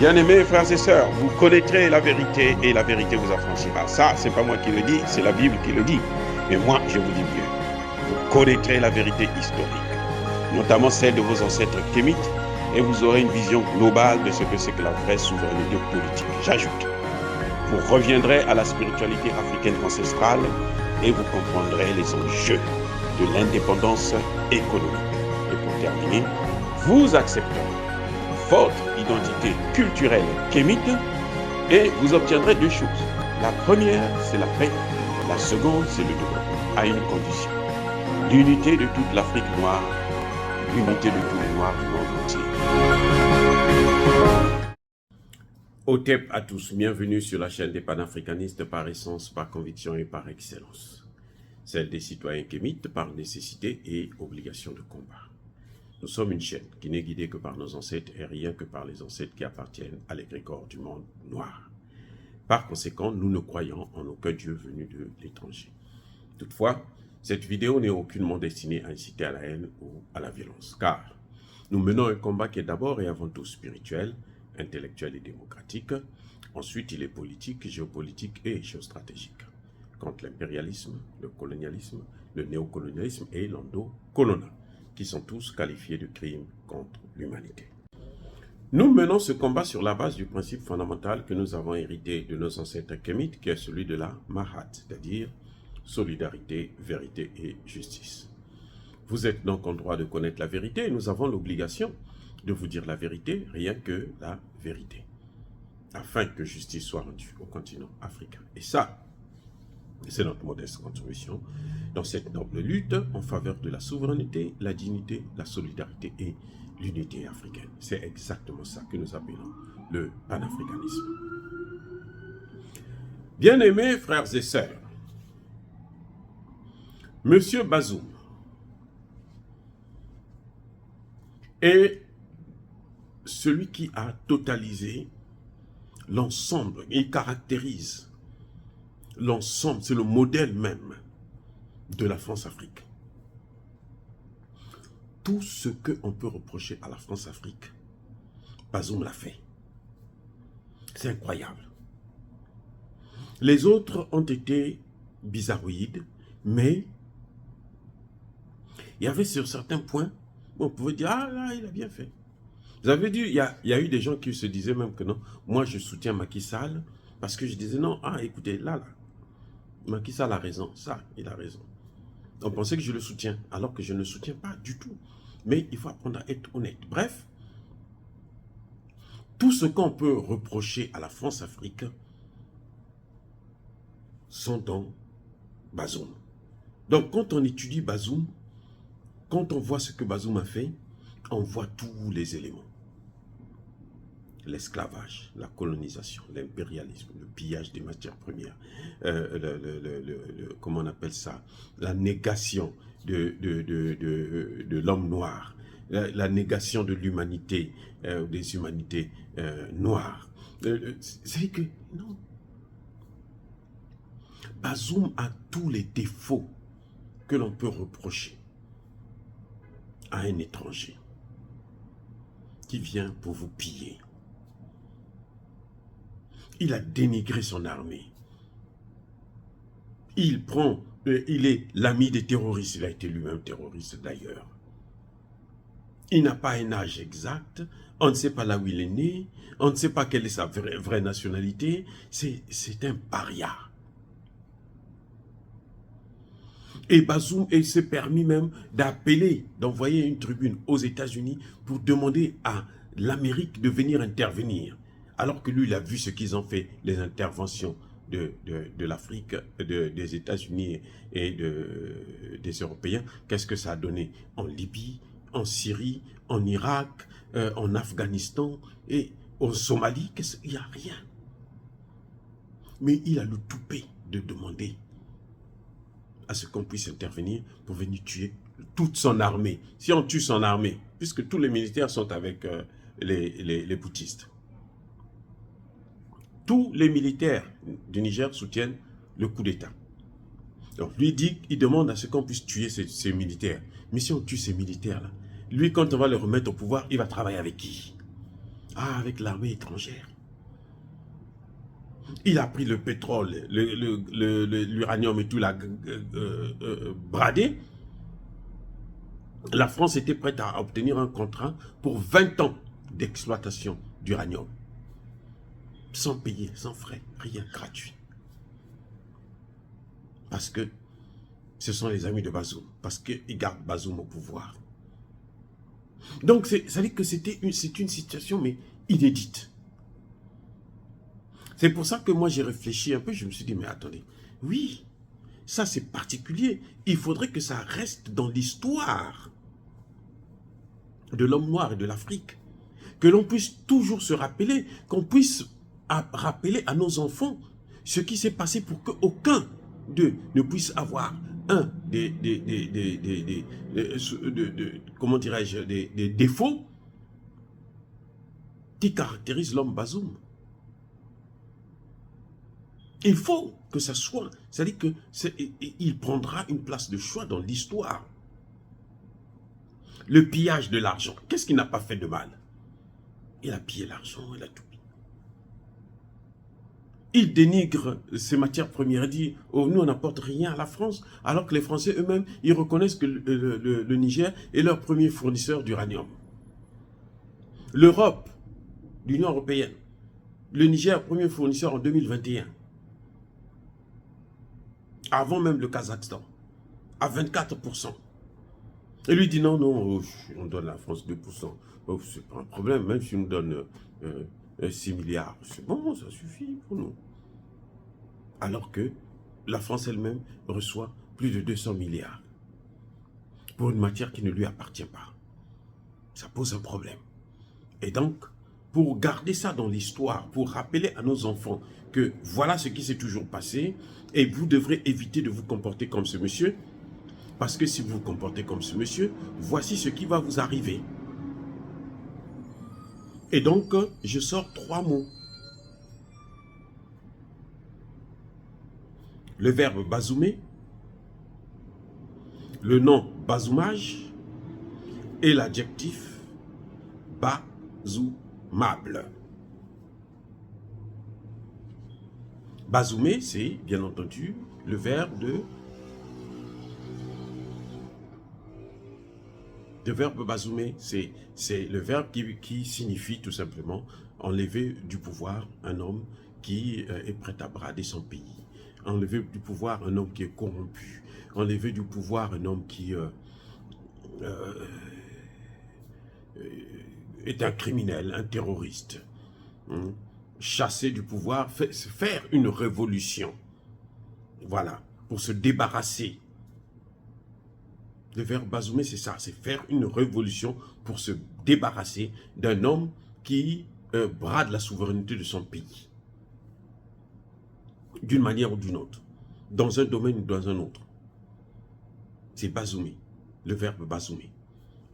Bien-aimés frères et sœurs, vous connaîtrez la vérité et la vérité vous affranchira. Ça, c'est pas moi qui le dis, c'est la Bible qui le dit. Mais moi, je vous dis mieux. Vous connaîtrez la vérité historique, notamment celle de vos ancêtres kémites, et vous aurez une vision globale de ce que c'est que la vraie souveraineté politique. J'ajoute, vous reviendrez à la spiritualité africaine ancestrale et vous comprendrez les enjeux de l'indépendance économique. Et pour terminer, vous accepterez votre identité culturelle kémite et vous obtiendrez deux choses. La première, c'est la paix. La seconde, c'est le développement, à une condition. L'unité de toute l'Afrique noire, l'unité de tous les Noirs du monde entier. Otep à tous, bienvenue sur la chaîne des panafricanistes par essence, par conviction et par excellence. Celle des citoyens kémites par nécessité et obligation de combat. Nous sommes une chaîne qui n'est guidée que par nos ancêtres et rien que par les ancêtres qui appartiennent à l'égrégore du monde noir. Par conséquent, nous ne croyons en aucun Dieu venu de l'étranger. Toutefois, cette vidéo n'est aucunement destinée à inciter à la haine ou à la violence, car nous menons un combat qui est d'abord et avant tout spirituel, intellectuel et démocratique. Ensuite, il est politique, géopolitique et géostratégique, contre l'impérialisme, le colonialisme, le néocolonialisme et l'endocolonial, qui sont tous qualifiés de crimes contre l'humanité. Nous menons ce combat sur la base du principe fondamental que nous avons hérité de nos ancêtres kémites, qui est celui de la Mahat, c'est-à-dire solidarité, vérité et justice. Vous êtes donc en droit de connaître la vérité et nous avons l'obligation de vous dire la vérité, rien que la vérité, afin que justice soit rendue au continent africain. Et ça, c'est notre modeste contribution dans cette noble lutte en faveur de la souveraineté, la dignité, la solidarité et l'unité africaine. C'est exactement ça que nous appelons le panafricanisme. Bien-aimés frères et sœurs, Monsieur Bazoum est celui qui a totalisé l'ensemble, il caractérise l'ensemble, c'est le modèle même de la France-Afrique. Tout ce qu'on peut reprocher à la France-Afrique, Bazoum l'a fait. C'est incroyable. Les autres ont été bizarroïdes, mais il y avait sur certains points, on pouvait dire, ah là, il a bien fait. Vous avez dit, il y a eu des gens qui se disaient même que non, moi je soutiens Macky Sall, parce que je disais non, ah écoutez, là, Macky Sall a raison, ça, il a raison. On pensait que je le soutiens, alors que je ne le soutiens pas du tout. Mais il faut apprendre à être honnête. Bref, tout ce qu'on peut reprocher à la France-Afrique sont dans Bazoum. Donc quand on étudie Bazoum, quand on voit ce que Bazoum a fait, on voit tous les éléments. L'esclavage, la colonisation, l'impérialisme, le pillage des matières premières, comment on appelle ça, la négation de l'homme noir, la négation de l'humanité, des humanités noires. C'est que, non. Bazoum a tous les défauts que l'on peut reprocher à un étranger qui vient pour vous piller. Il a dénigré son armée. Il est l'ami des terroristes. Il a été lui-même terroriste d'ailleurs. Il n'a pas un âge exact. On ne sait pas là où il est né. On ne sait pas quelle est sa vraie nationalité. C'est un paria. Et Bazoum s'est permis même d'appeler, d'envoyer une tribune aux États-Unis pour demander à l'Amérique de venir intervenir. Alors que lui, il a vu ce qu'ils ont fait, les interventions de l'Afrique, des États-Unis et des Européens. Qu'est-ce que ça a donné en Libye, en Syrie, en Irak, en Afghanistan et en Somalie? Il n'y a rien. Mais il a le toupet de demander à ce qu'on puisse intervenir pour venir tuer toute son armée. Si on tue son armée, puisque tous les militaires sont avec les bouddhistes. Tous les militaires du Niger soutiennent le coup d'État. Donc lui dit, il demande à ce qu'on puisse tuer ces militaires. Mais si on tue ces militaires-là, lui, quand on va le remettre au pouvoir, il va travailler avec qui? Ah, avec l'armée étrangère. Il a pris le pétrole, l'uranium et tout l'a bradé. La France était prête à obtenir un contrat pour 20 ans d'exploitation d'uranium. Sans payer, sans frais, rien, gratuit. Parce que ce sont les amis de Bazoum. Parce qu'ils gardent Bazoum au pouvoir. Donc, ça veut dire que c'est une situation, mais inédite. C'est pour ça que moi, j'ai réfléchi un peu. Je me suis dit, mais attendez, oui, ça c'est particulier. Il faudrait que ça reste dans l'histoire de l'homme noir et de l'Afrique. Que l'on puisse toujours se rappeler, qu'on puisse rappeler à nos enfants ce qui s'est passé pour qu'aucun d'eux ne puisse avoir un comment dirais-je, des défauts qui caractérisent l'homme Bazoum. Il faut que ça soit, c'est-à-dire qu'il prendra une place de choix dans l'histoire. Le pillage de l'argent, qu'est-ce qu'il n'a pas fait de mal? Il a pillé l'argent, il a tout pillé. Il dénigre ces matières premières, il dit, oh, nous on n'apporte rien à la France, alors que les Français eux-mêmes, ils reconnaissent que le Niger est leur premier fournisseur d'uranium. L'Europe, l'Union européenne, le Niger, premier fournisseur en 2021. Avant même le Kazakhstan, à 24%. Et lui dit non, non, on donne à la France 2%. Oh, c'est pas un problème, même si on nous donne 6 milliards. C'est bon, ça suffit pour nous. Alors que la France elle-même reçoit plus de 200 milliards pour une matière qui ne lui appartient pas. Ça pose un problème. Et donc, pour garder ça dans l'histoire, pour rappeler à nos enfants que voilà ce qui s'est toujours passé, et vous devrez éviter de vous comporter comme ce monsieur, parce que si vous vous comportez comme ce monsieur, voici ce qui va vous arriver. Et donc, je sors 3 mots. Le verbe bazoumer, le nom bazoumage et l'adjectif bazoumable. Bazoumer, c'est bien entendu le verbe Le verbe bazoumer, c'est le verbe qui signifie tout simplement enlever du pouvoir un homme qui est prêt à brader son pays. Enlever du pouvoir un homme qui est corrompu. Enlever du pouvoir un homme qui est un criminel, un terroriste. Chasser du pouvoir, faire une révolution. Voilà, pour se débarrasser. Le verbe bazoumer, c'est ça, c'est faire une révolution pour se débarrasser d'un homme qui brade la souveraineté de son pays. D'une manière ou d'une autre. Dans un domaine ou dans un autre. C'est bazoumer. Le verbe bazoumer.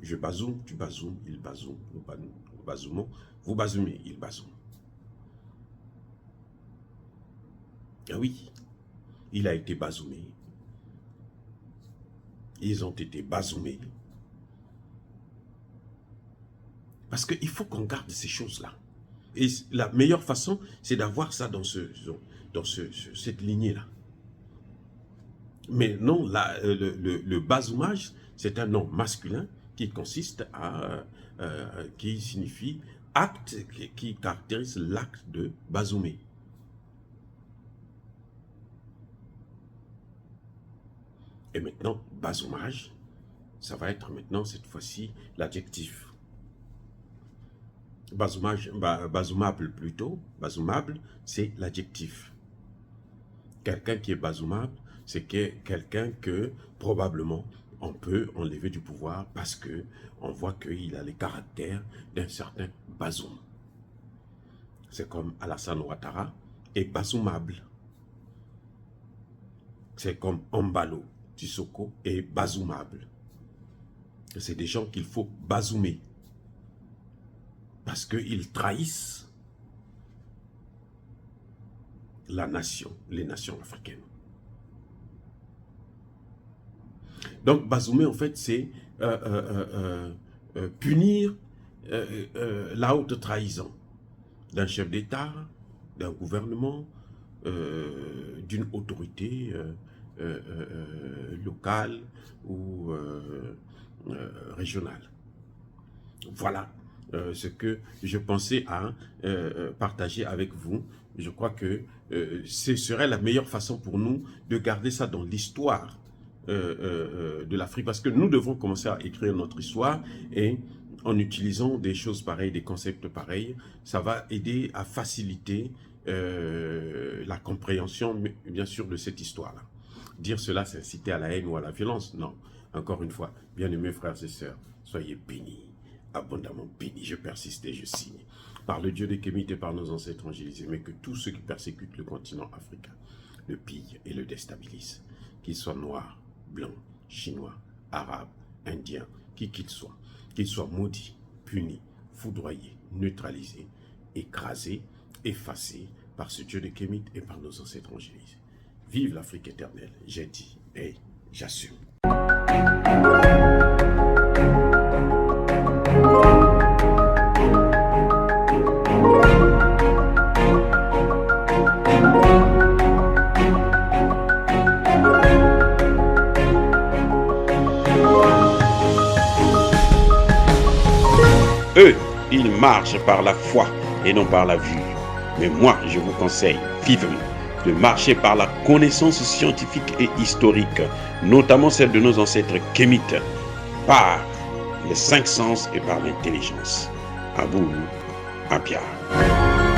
Je bazoume, tu bazoumes, il bazoume, nous bazoumons, vous bazoumez, il bazoume. Ah oui, il a été bazoumé. Ils ont été bazoumés. Parce qu'il faut qu'on garde ces choses-là. Et la meilleure façon, c'est d'avoir ça dans cette lignée-là. Mais non, le bazoumage, c'est un nom masculin qui consiste à, qui signifie acte, qui caractérise l'acte de bazoumer. Et maintenant, bazoumage, ça va être maintenant, cette fois-ci, l'adjectif. Bazoumable plutôt, bazoumable, c'est l'adjectif. Quelqu'un qui est bazoumable, c'est quelqu'un que, probablement, on peut enlever du pouvoir parce que on voit qu'il a les caractères d'un certain bazoum. C'est comme Alassane Ouattara est bazoumable. C'est comme Ombalo Sissoko est bazoumable. C'est des gens qu'il faut bazoumer. Parce qu'ils trahissent la nation, les nations africaines. Donc bazoumer, en fait, c'est punir la haute trahison d'un chef d'État, d'un gouvernement, d'une autorité locale ou régionale. Voilà ce que je pensais à partager avec vous. Je crois que ce serait la meilleure façon pour nous de garder ça dans l'histoire de l'Afrique, parce que nous devons commencer à écrire notre histoire, et en utilisant des choses pareilles, des concepts pareils, ça va aider à faciliter la compréhension, bien sûr, de cette histoire-là. Dire cela, c'est inciter à la haine ou à la violence? Non. Encore une fois, bien-aimés frères et sœurs, soyez bénis, abondamment bénis. Je persiste et je signe. Par le Dieu des Kémites et par nos ancêtres angélisés, mais que tous ceux qui persécutent le continent africain le pillent et le déstabilisent, qu'ils soient noirs, blancs, chinois, arabes, indiens, qui qu'ils soient maudits, punis, foudroyés, neutralisés, écrasés, effacés par ce Dieu des Kémites et par nos ancêtres angélisés. Vive l'Afrique éternelle, j'ai dit et j'assume. Eux, ils marchent par la foi et non par la vue. Mais moi, je vous conseille vivement de marcher par la connaissance scientifique et historique, notamment celle de nos ancêtres kémites, par les 5 sens et par l'intelligence. À vous, à Pierre.